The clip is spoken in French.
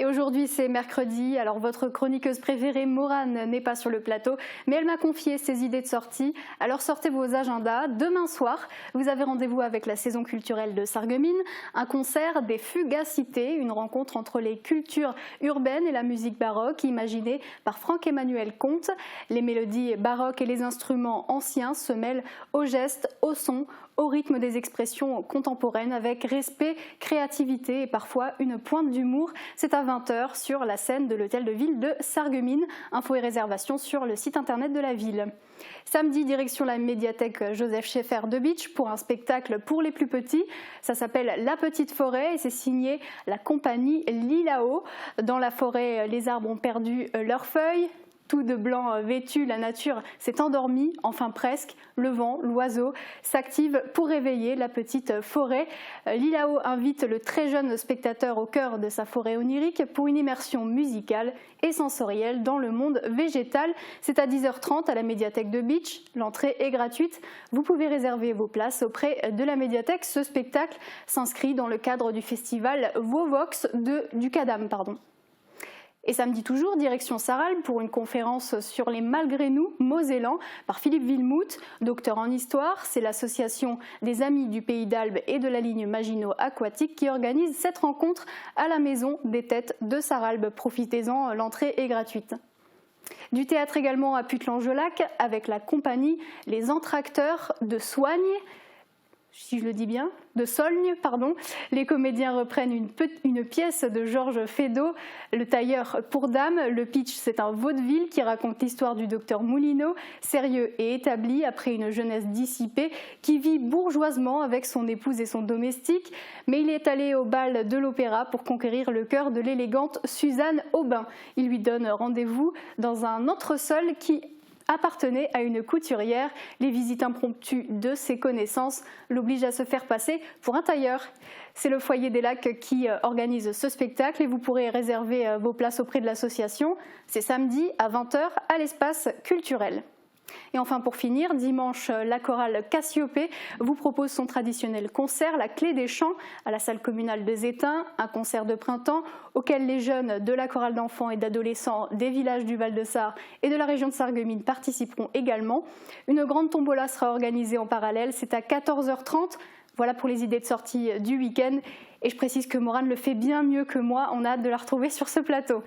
Et aujourd'hui c'est mercredi, alors votre chroniqueuse préférée Maurane n'est pas sur le plateau, mais elle m'a confié ses idées de sortie. Alors sortez vos agendas, demain soir vous avez rendez-vous avec la saison culturelle de Sarreguemines, un concert des Fugacités, une rencontre entre les cultures urbaines et la musique baroque imaginée par Franck-Emmanuel Comte. Les mélodies baroques et les instruments anciens se mêlent aux gestes, au son, au rythme des expressions contemporaines avec respect, créativité et parfois une pointe d'humour. C'est à 20h sur la scène de l'hôtel de ville de Sarreguemines. Infos et réservations sur le site internet de la ville. Samedi, direction la médiathèque Joseph Scheffer de Bitche pour un spectacle pour les plus petits. Ça s'appelle La Petite Forêt et c'est signé la compagnie Lilao. Dans la forêt, les arbres ont perdu leurs feuilles. Tout de blanc vêtu, la nature s'est endormie, enfin presque. Le vent, l'oiseau s'active pour réveiller la petite forêt. Lilao invite le très jeune spectateur au cœur de sa forêt onirique pour une immersion musicale et sensorielle dans le monde végétal. C'est à 10h30 à la médiathèque de Bitche. L'entrée est gratuite. Vous pouvez réserver vos places auprès de la médiathèque. Ce spectacle s'inscrit dans le cadre du festival Vovox du Cadam. Et samedi toujours, direction Sarralbe pour une conférence sur les malgré nous mosellans par Philippe Villemout, docteur en histoire. C'est l'association des Amis du Pays d'Albe et de la ligne Maginot Aquatique qui organise cette rencontre à la Maison des Têtes de Sarralbe. Profitez-en, l'entrée est gratuite. Du théâtre également à Putelange-Lac avec la compagnie Les Entracteurs de Soigne. Si je le dis bien, de Solgne, pardon. Les comédiens reprennent une pièce de Georges Feydeau, Le tailleur pour dames. Le pitch, c'est un vaudeville qui raconte l'histoire du docteur Moulineau, sérieux et établi après une jeunesse dissipée, qui vit bourgeoisement avec son épouse et son domestique, mais il est allé au bal de l'opéra pour conquérir le cœur de l'élégante Suzanne Aubin. Il lui donne rendez-vous dans un entresol qui appartenait à une couturière. Les visites impromptues de ses connaissances l'obligent à se faire passer pour un tailleur. C'est le Foyer des Lacs qui organise ce spectacle et vous pourrez réserver vos places auprès de l'association. C'est samedi à 20h à l'espace culturel. Et enfin pour finir, dimanche, la chorale Cassiopée vous propose son traditionnel concert, La Clé des Chants, à la salle communale de Zétain, un concert de printemps auquel les jeunes de la chorale d'enfants et d'adolescents des villages du Val-de-Sarre et de la région de Sarreguemines participeront également. Une grande tombola sera organisée en parallèle, c'est à 14h30. Voilà pour les idées de sortie du week-end. Et je précise que Maurane le fait bien mieux que moi, on a hâte de la retrouver sur ce plateau.